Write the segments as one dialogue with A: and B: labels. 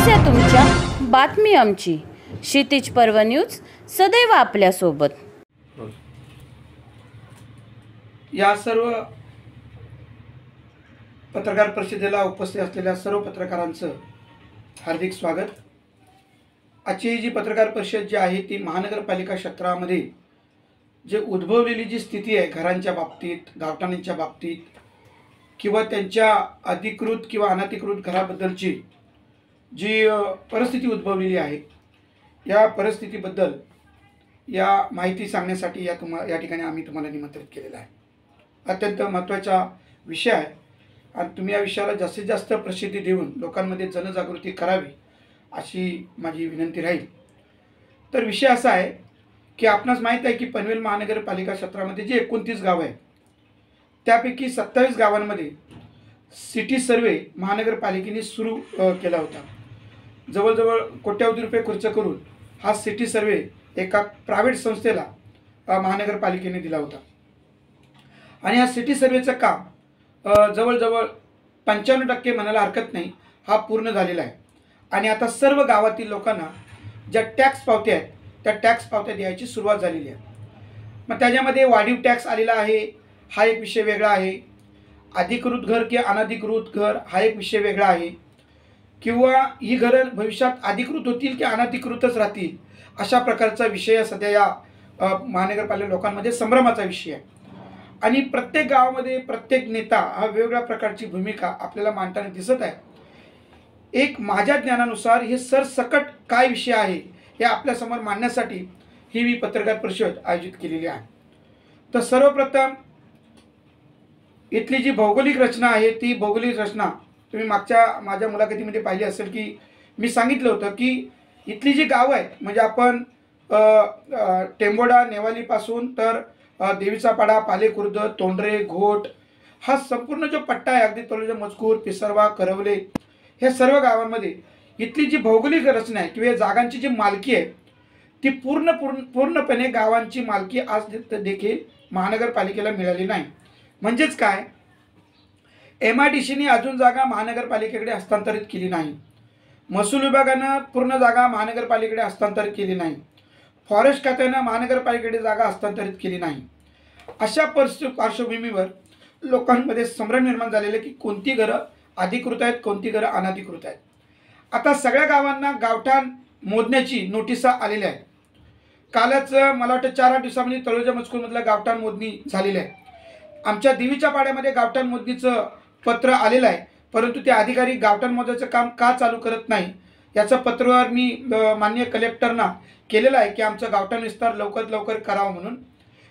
A: समस्या तुमच्या, बातमी आमची. क्षितिज पर्व न्यूज सदैव आपल्यासोबत.
B: या सर्व पत्रकार परिषदेला उपस्थित असलेल्या सर्व पत्रकारांचं हार्दिक स्वागत. आजची जी पत्रकार परिषद जी आहे ती महानगरपालिका क्षेत्रामध्ये जे उद्भवलेली जी स्थिती आहे घरांच्या बाबतीत, गावठाणांच्या बाबतीत किंवा त्यांच्या अधिकृत किंवा अनधिकृत घराबद्दलची जी परिस्थिती उद्भवलेली आहे, या परिस्थितीबद्दल या माहिती सांगण्यासाठी या ठिकाणी आम्ही तुम्हाला निमंत्रित केलेलं आहे. अत्यंत महत्त्वाचा विषय आहे आणि तुम्ही या विषयाला जास्तीत जास्त प्रसिद्धी देऊन लोकांमध्ये जनजागृती करावी अशी माझी विनंती राहील. तर विषय असा आहे की आपणास माहीत आहे की पनवेल महानगरपालिका क्षेत्रामध्ये जे 29 गावं आहेत त्यापैकी 27 गावांमध्ये सिटी सर्वे महानगरपालिकेने सुरू केला होता. जवळजवळ कोट्यावधी रुपये खर्च करून हा सिटी सर्वे एका प्रायव्हेट संस्थेला महानगरपालिकेने दिला होता आणि हा सिटी सर्वेचं काम जवळजवळ 95% म्हणायला हरकत नाही हा पूर्ण झालेला आहे. आणि आता सर्व गावातील लोकांना ज्या टॅक्स पावत्या आहेत त्या टॅक्स पावत्या द्यायची सुरुवात झालेली आहे. मग त्याच्यामध्ये वाढीव टॅक्स आलेला आहे, हा एक विषय वेगळा आहे. अधिकृत घर की अनधिकृत घर हा एक विषय वेगळा आहे. किंवा ही घरं भविष्यात अधिकृत होतील की अनधिकृतच राहतील अशा प्रकारचा विषय सध्या या महानगरपालिका लोकांमध्ये संभ्रमाचा विषय आहे. आणि प्रत्येक गावामध्ये प्रत्येक नेता हा वेगवेगळ्या प्रकारची भूमिका आपल्याला मांडताना दिसत आहे. एक माझ्या ज्ञानानुसार हे सरसकट काय विषय आहे हे आपल्यासमोर मांडण्यासाठी ही मी पत्रकार परिषद आयोजित केलेली आहे. तर सर्वप्रथम इथली जी भौगोलिक रचना आहे ती भौगोलिक रचना तुम्ही मागच्या माझ्या मुलाखतीमध्ये पाहिली असेल की मी सांगितलं होतं की इथली जी गावं आहेत म्हणजे आपण टेंबोडा नेवालीपासून तर देवीचा पाडा, पालेखुर्द, तोंडरे, घोट हा संपूर्ण जो पट्टा आहे अगदी तळोजा, मजकूर, पिसरवा, करवले हे सर्व गावांमध्ये इथली जी भौगोलिक रचना आहे किंवा जागांची जी मालकी आहे ती पूर्णपणे गावांची मालकी आज देखील महानगरपालिकेला मिळाली नाही. म्हणजेच काय, MIDCने अजून जागा महानगरपालिकेकडे हस्तांतरित केली नाही. महसूल विभागानं पूर्ण जागा महानगरपालिकेकडे हस्तांतरित केली नाही. फॉरेस्ट खात्यानं महानगरपालिकेकडे जागा हस्तांतरित केली नाही. अशा पार्श्वभूमीवर लोकांमध्ये संभ्रम निर्माण झालेले की कोणती घरं अधिकृत आहेत, कोणती घरं अनधिकृत आहेत. आता सगळ्या गावांना गावठाण मोजण्याची नोटिसा आलेल्या आहेत. कालच मला वाटतं 4-8 दिवसामध्ये तळोजा मजकूरमधलं गावठाण मोजणी झालेली आहे. आमच्या देवीच्या पाड्यामध्ये गावठाण मोजणीचं पत्र आलेलं आहे, परंतु ते अधिकारी गावठाण मोजायचं काम का चालू करत नाही याचं पत्रव्यवहार मी माननीय कलेक्टरना केलेलं आहे की आमचं गावठाण विस्तार लवकरात लवकर करावा म्हणून.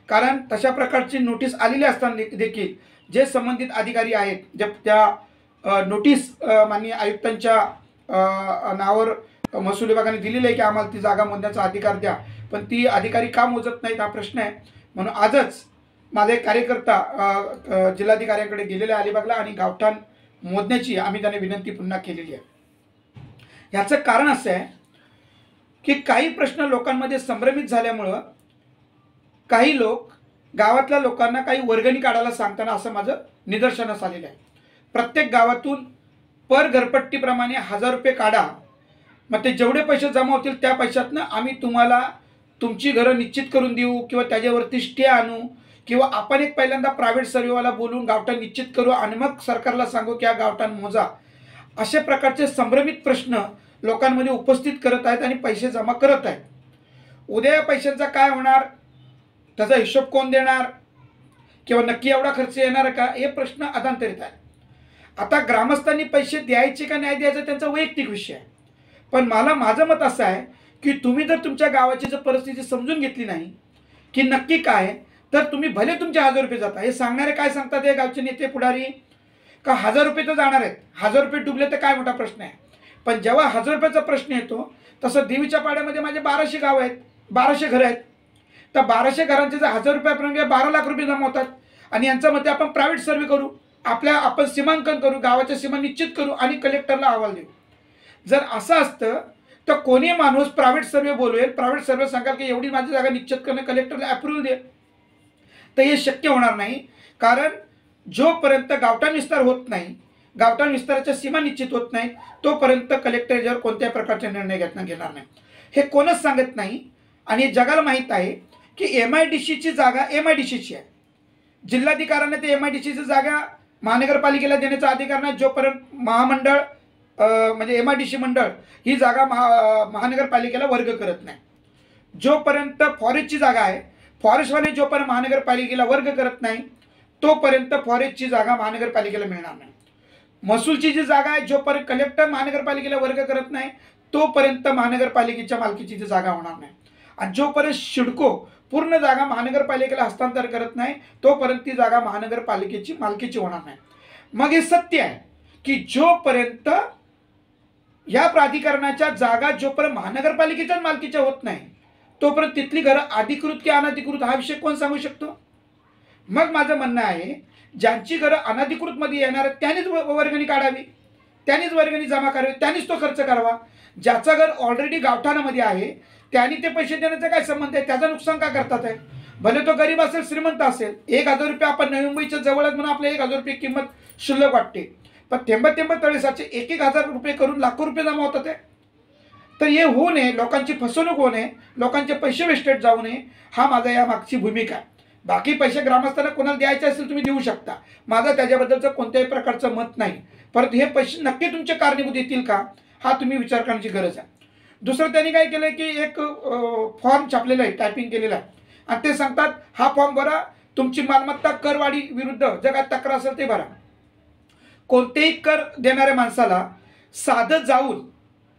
B: कारण तशा प्रकारची नोटीस आलेली असताना देखील जे संबंधित अधिकारी आहेत जे त्या नोटीस माननीय आयुक्तांच्या नावावर महसूल विभागाने दिलेली आहे की आम्हाला ती जागा मोजण्याचा अधिकार द्या, पण ती अधिकारी का मोजत नाहीत हा प्रश्न आहे. म्हणून आजच माझा एक कार्यकर्ता जिल्हाधिकाऱ्यांकडे गेलेला आहे अलिबागला आणि गावठाण मोजण्याची आम्ही त्यांना विनंती पुन्हा केलेली आहे. ह्याचं कारण असं आहे की काही प्रश्न लोकांमध्ये संभ्रमित झाल्यामुळं काही लोक गावातल्या लोकांना काही वर्गणी काढायला सांगताना असं माझं निदर्शनास आलेलं आहे. प्रत्येक गावातून पर घरपट्टीप्रमाणे 1000 रुपये काढा, मग ते जेवढे पैसे जमा होतील त्या पैशातनं आम्ही तुम्हाला तुमची घरं निश्चित करून देऊ किंवा त्याच्यावरती स्टे आणू किंवा आपण एक पहिल्यांदा प्रायव्हेट सर्वेवाला बोलून गावठाण निश्चित करू आणि मग सरकारला सांगू की हा गावठाण मोजा. अशा प्रकारचे संभ्रमित प्रश्न लोकांमध्ये उपस्थित करत आहेत आणि पैसे जमा करत आहेत. उद्या या पैशांचा काय होणार, त्याचा हिशोब कोण देणार किंवा नक्की एवढा खर्च येणार का हे प्रश्न अधांतरित आहे. आता ग्रामस्थांनी पैसे द्यायचे का नाही द्यायचं त्यांचा वैयक्तिक विषय आहे, पण माझं मत असं आहे की तुम्ही जर तुमच्या गावाची जर परिस्थिती समजून घेतली नाही की नक्की काय, तर तुम्ही भले तुमचे 1000 रुपये जाता. हे सांगणारे काय सांगतात हे गावचे नेते पुढारी का 1000 रुपये तर जाणार आहेत, 1000 रुपये डुबले तर काय मोठा प्रश्न आहे. पण जेव्हा 1000 रुपयाचा प्रश्न येतो तसं देवीच्या पाड्यामध्ये माझे 1200 गाव आहेत, 1200 घरं आहेत. तर 1200 घरांचे जर 1000 रुपयापर्यंत 12 लाख रुपये जमा होतात आणि यांच्या मते आपण प्रायव्हेट सर्वे करू, आपण सीमांकन करू, गावाच्या सीमा निश्चित करू आणि कलेक्टरला अहवाल देऊ. जर असं असतं तर कोणी माणूस प्रायव्हेट सर्वे बोलवेल, प्रायव्हेट सर्वे सांगाल की एवढी माझी जागा निश्चित करणं कलेक्टरला अप्रूव्हल दे, तर हे शक्य होणार नाही. कारण जोपर्यंत गावठाण विस्तार होत नाही गावठाण विस्ताराच्या सीमा निश्चित होत नाहीत तोपर्यंत कलेक्टर याच्यावर कोणत्याही प्रकारचे निर्णय घेणार नाही. हे कोणच सांगत नाही आणि जगाला माहीत आहे की MIDCची जागा MIDCची आहे. जिल्हाधिकाऱ्यांना ते MIDCची जागा महानगरपालिकेला देण्याचा अधिकार नाही जोपर्यंत महामंडळ म्हणजे MIDC मंडळ ही जागा महानगरपालिकेला वर्ग करत नाही. जोपर्यंत फॉरेस्टची जागा आहे, फॉरेस्टवाले जोपर्यंत महानगरपालिकेला वर्ग करत नाही तोपर्यंत फॉरेस्टची जागा महानगरपालिकेला मिळणार नाही. महसूलची जी जागा आहे जोपर्यंत कलेक्टर महानगरपालिकेला वर्ग करत नाही तोपर्यंत महानगरपालिकेच्या मालकीची जी जागा होणार नाही. आणि जोपर्यंत सिडको पूर्ण जागा महानगरपालिकेला हस्तांतर करत नाही तोपर्यंत ती जागा महानगरपालिकेची मालकीची होणार नाही. मग हे सत्य आहे की जोपर्यंत या प्राधिकरणाच्या जागा जोपर्यंत महानगरपालिकेच्याच मालकीच्या होत नाही तोपर्यंत तिथली घरं अधिकृत की अनधिकृत हा विषय कोण सांगू शकतो. मग माझं म्हणणं आहे ज्यांची घरं अनधिकृतमध्ये येणार आहेत त्यांनीच वर्गणी काढावी, त्यांनीच वर्गणी जमा करावी, त्यांनीच तो खर्च करावा. ज्याचं घर ऑलरेडी गावठाणामध्ये आहे त्यांनी ते पैसे देण्याचा काय संबंध आहे, त्याचं नुकसान का करतात आहे. भले तो गरीब असेल श्रीमंत असेल, 1000 रुपये आपण नवी मुंबईच्या जवळच म्हणून आपल्या 1000 रुपये किंमत शिल्लक वाटते, पण थेंब तळेसाचे 1,000 रुपये करून लाखो रुपये जमा होतात आहे. तर हे होऊ नये, लोकांची फसवणूक होऊ नये, लोकांचे पैसे वेस्टेज जाऊ नये, हा माझा या मागची भूमिका आहे. बाकी पैसे ग्रामस्थांना कोणाला द्यायचे असेल तुम्ही देऊ शकता, माझं त्याच्याबद्दलचं कोणत्याही प्रकारचं मत नाही. परंतु हे पैसे नक्की तुमचे कारणीभूत येतील का हा तुम्ही विचार करण्याची गरज आहे. दुसरं त्यांनी काय केलं की एक फॉर्म छापलेला आहे, टायपिंग केलेला आहे आणि ते सांगतात हा फॉर्म भरा, तुमची मालमत्ता करवाढी विरुद्ध जर काय तक्रार असेल ते भरा. कोणतेही कर देणाऱ्या माणसाला साधं जाऊन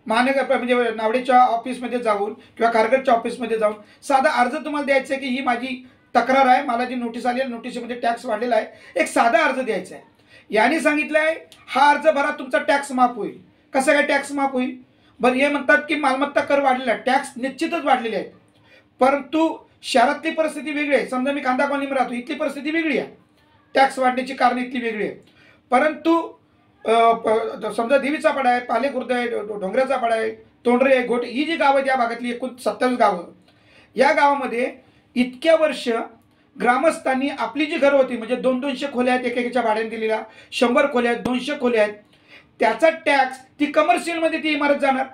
B: महानगर म्हणजे नावडेच्या ऑफिसमध्ये जाऊन किंवा खारघरच्या ऑफिसमध्ये जाऊन साधा अर्ज तुम्हाला द्यायचा आहे की ही माझी तक्रार आहे, मला जी नोटीस आली आहे, नोटीसमध्ये टॅक्स वाढलेला आहे, एक साधा अर्ज द्यायचा आहे. याने सांगितलं आहे हा अर्ज भरा तुमचा टॅक्स माफ होईल. कसं काय टॅक्स माफ होईल. बरं हे म्हणतात की मालमत्ता कर वाढलेला आहे, टॅक्स निश्चितच वाढलेले आहेत, परंतु शहरातली परिस्थिती वेगळी आहे. समजा मी कांदा कॉलनीमध्ये राहतो, इथली परिस्थिती वेगळी आहे, टॅक्स वाढण्याची कारण इथली वेगळी आहे. परंतु समजा देवीचा पाडा आहे, पालेखुर्द आहे, डोंगराचा पाडा आहे, तोंडरे आहे, घोटे ही जी गावं आहेत या भागातली एकूण 27 गावं, या गावामध्ये इतक्या वर्ष ग्रामस्थांनी आपली जी घरं होती म्हणजे 200 खोल्या आहेत एकेकाच्या भाड्याने दिलेल्या, 100 खोल्या आहेत, 200 खोल्या आहेत, त्याचा टॅक्स ती कमर्शियलमध्ये ती इमारत जाणार.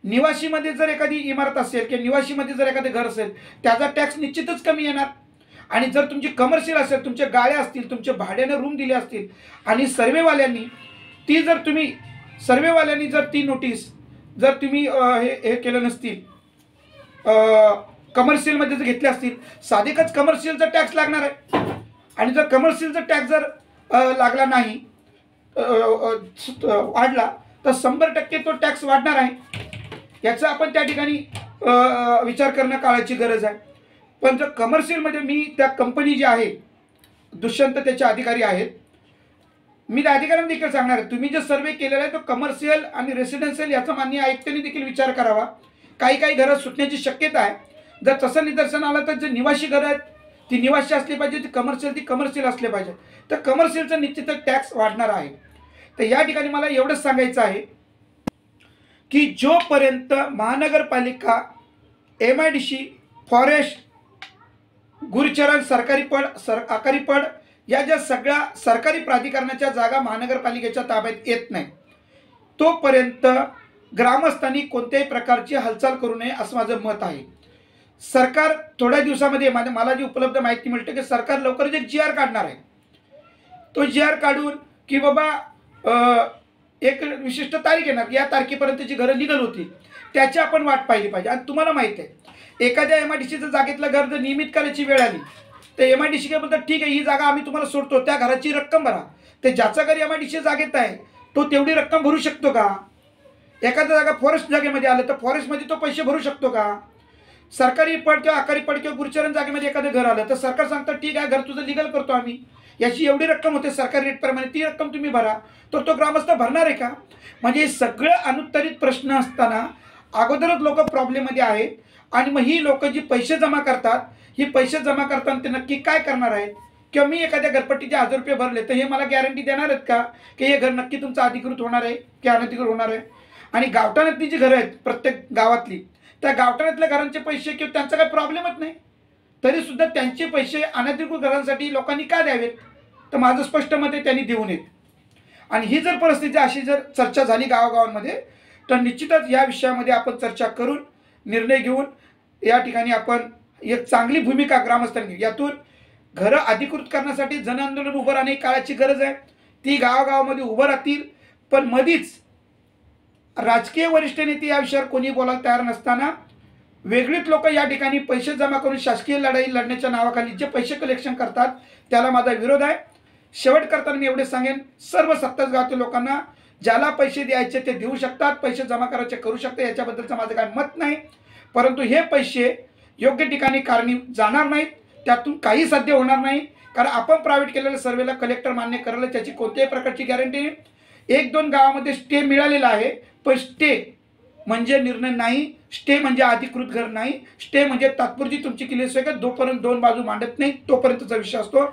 B: निवासीमध्ये जर एखादी इमारत असेल किंवा निवासीमध्ये जर एखादं घर असेल त्याचा टॅक्स निश्चितच कमी येणार. आणि जर तुमची कमर्शियल असेल, तुमच्या गाड्या असतील, तुमच्या भाड्याने रूम दिले असतील आणि सर्वेवाल्यांनी जर ती नोटीस जर तुम्ही हे केलं नसतील, कमर्शियलमध्ये जर घेतले असतील, साधिकच कमर्शियलचा टॅक्स लागणार आहे. आणि जर कमर्शियलचा टॅक्स जर लागला नाही वाढला तर 100% तो टॅक्स वाढणार आहे. याचा आपण त्या ठिकाणी विचार करणं काळाची गरज आहे. पण जर कमर्शियलमध्ये मी त्या कंपनी जी आहे दुष्यंत त्याचे अधिकारी आहेत, मी त्या अधिकाऱ्यांना देखील सांगणार आहे तुम्ही जे सर्वे केलेला आहे तो कमर्शियल आणि रेसिडेन्शियल याचा मान्य आयुक्तांनी देखील विचार करावा. काही घरं सुटण्याची शक्यता आहे. जर तसं निदर्शन आलं तर जे निवासी घरं आहेत ती निवासी असली पाहिजे, ती कमर्शियल असले पाहिजे, तर कमर्शियलचा निश्चितच टॅक्स वाढणार आहे. तर या ठिकाणी मला एवढंच सांगायचं आहे की जोपर्यंत महानगरपालिका, MIDC, फॉरेस्ट, गुरचरण, सरकारी पड या ज्या सगळ्या सरकारी प्राधिकरणाच्या जागा महानगरपालिकेच्या ताब्यात येत नाही तोपर्यंत ग्रामस्थांनी कोणत्याही प्रकारची हालचाल करू नये असं माझं मत आहे. सरकार थोड्या दिवसामध्ये मला जी उपलब्ध माहिती मिळते की सरकार लवकरच एक GR काढणार आहे. तो GR काढून की बाबा एक विशिष्ट तारीख येणार, या तारखेपर्यंतची घरं लिगल होती, त्याची आपण वाट पाहिली पाहिजे. आणि तुम्हाला माहीत आहे एखाद्या MIDCच्या जागेतलं घर जर नियमित करायची वेळ आली तर MIDC काय बोलतात ठीक आहे ही जागा आम्ही तुम्हाला सोडतो, त्या घराची रक्कम भरा. ते ज्याचा घर MIDC जागेत आहे तो तेवढी रक्कम भरू शकतो का. एखाद्या जागा फॉरेस्ट जागेमध्ये आलं तर फॉरेस्टमध्ये तो पैसे भरू शकतो का. सरकारी पड किंवा आकारी पड किंवा गुरचरण जागेमध्ये एखादं घर आलं तर सरकार सांगतं ठीक आहे घर तुझं लिगल करतो आम्ही, याची एवढी रक्कम होते सरकारी रेटप्रमाणे, ती रक्कम तुम्ही भरा. तर तो ग्रामस्थ भरणार आहे का. म्हणजे सगळं अनुत्तरित प्रश्न असताना अगोदरच लोक प्रॉब्लेममध्ये आहेत. आणि मग ही लोक जी पैसे जमा करतात, ही पैसे जमा करताना ते नक्की काय करणार आहेत. किंवा मी एखाद्या घरपट्टीचे 1000 रुपये भरले तर हे मला गॅरंटी देणार आहेत का की हे घर नक्की तुमचं अधिकृत होणार आहे की अनधिकृत होणार आहे. आणि गावठाणातली जी घरं आहेत प्रत्येक गावातली, त्या गावठाणातल्या घरांचे पैसे किंवा त्यांचा काही प्रॉब्लेमच नाही तरीसुद्धा त्यांचे पैसे अनधिकृत घरांसाठी लोकांनी का द्यावेत. तर माझं स्पष्ट मत आहे त्यांनी देऊ नयेत. आणि ही जर परिस्थिती अशी जर चर्चा झाली गावागावांमध्ये तर निश्चितच या विषयामध्ये आपण चर्चा करून निर्णय घेऊन या ठिकाणी आपण एक चांगली भूमिका ग्रामस्थांनी घेऊ. यातून घरं अधिकृत करण्यासाठी जन आंदोलन उभं राहणे काळाची गरज आहे. ती गावागावामध्ये उभं राहतील, पण मधीच राजकीय वरिष्ठ नेते या विषयावर कोणी बोलायला तयार नसताना वेगळीच लोक या ठिकाणी पैसे जमा करून शासकीय लढाई लढण्याच्या नावाखाली जे पैसे कलेक्शन करतात त्याला माझा विरोध आहे. शेवट करताना मी एवढे सांगेन, सर्व 27 गावातील लोकांना ज्याला पैसे द्यायचे ते देऊ शकतात, पैसे जमा करायचे करू शकतात, याच्याबद्दलचं माझं काय मत नाही. परंतु हे पैसे योग्य ठिकाणी कारणी जाणार नाहीत, त्यातून काही साध्य होणार नाही. कारण आपण प्रायव्हेट केलेल्या सर्वेला कलेक्टर मान्य करायला त्याची कोणत्याही प्रकारची गॅरंटी नाही. 1-2 गावामध्ये स्टे मिळालेला आहे, पण स्टे म्हणजे निर्णय नाही, स्टे म्हणजे अधिकृत घर नाही, स्टे म्हणजे तात्पुरती तुमची केली असते का जोपर्यंत 2 बाजू मांडत नाही तोपर्यंतचा विषय असतो.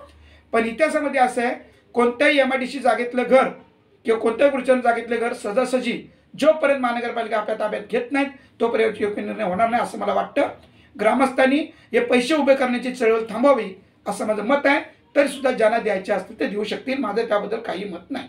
B: पण इतिहासामध्ये असं आहे, कोणत्याही MIDC जागेतलं घर किंवा कोणत्याही गुरुचरण जागेतलं घर सहजासहजी जोपर्यंत महानगरपालिका आपल्या ताब्यात घेत नाहीत तोपर्यंत योग्य निर्णय होणार नाही असं मला वाटतं. ग्रामस्थांनी हे पैसे उभे करण्याची चळवळ थांबवावी असं माझं मत आहे. तरी सुद्धा ज्यांना द्यायचे असतील ते देऊ शकतील, माझं त्याबद्दल काही मत नाही.